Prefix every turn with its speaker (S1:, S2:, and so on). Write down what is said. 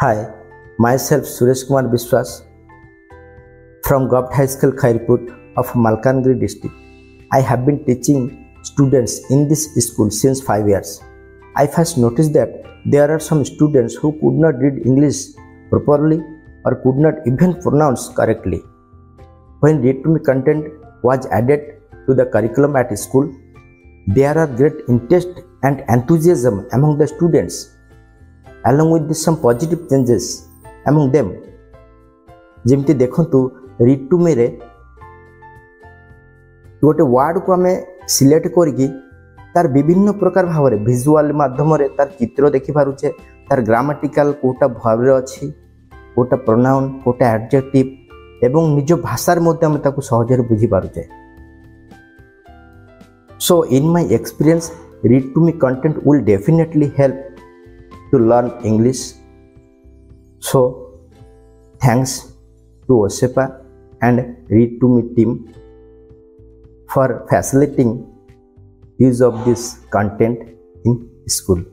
S1: Hi, myself Suresh Kumar Biswas from Govt High School Khairput of Malkangiri district. I have been teaching students in this school since 5 years. I first noticed that there are some students who could not read English properly or could not even pronounce correctly. When Read to Me content was added to the curriculum at school, there are great interest and enthusiasm among the students, along with some positive changes among them. जेमती देखंतु read to me रे गोटे word को आमे select करके तार विभिन्न प्रकार भाव में विजुअल माध्यम रे तार चित्र देखि पारुछे, तार ग्रामेटिकल कोटा भाव रे अछि, कोटा प्रोनाउन, कोटा एडजेक्टिव एवं निज भाषार मध्य हम ताकू सहजरे बुझी पारुछे. So in my experience, Read to Me content will definitely help to learn English. So thanks to OSEPA and Read to Me team for facilitating use of this content in school.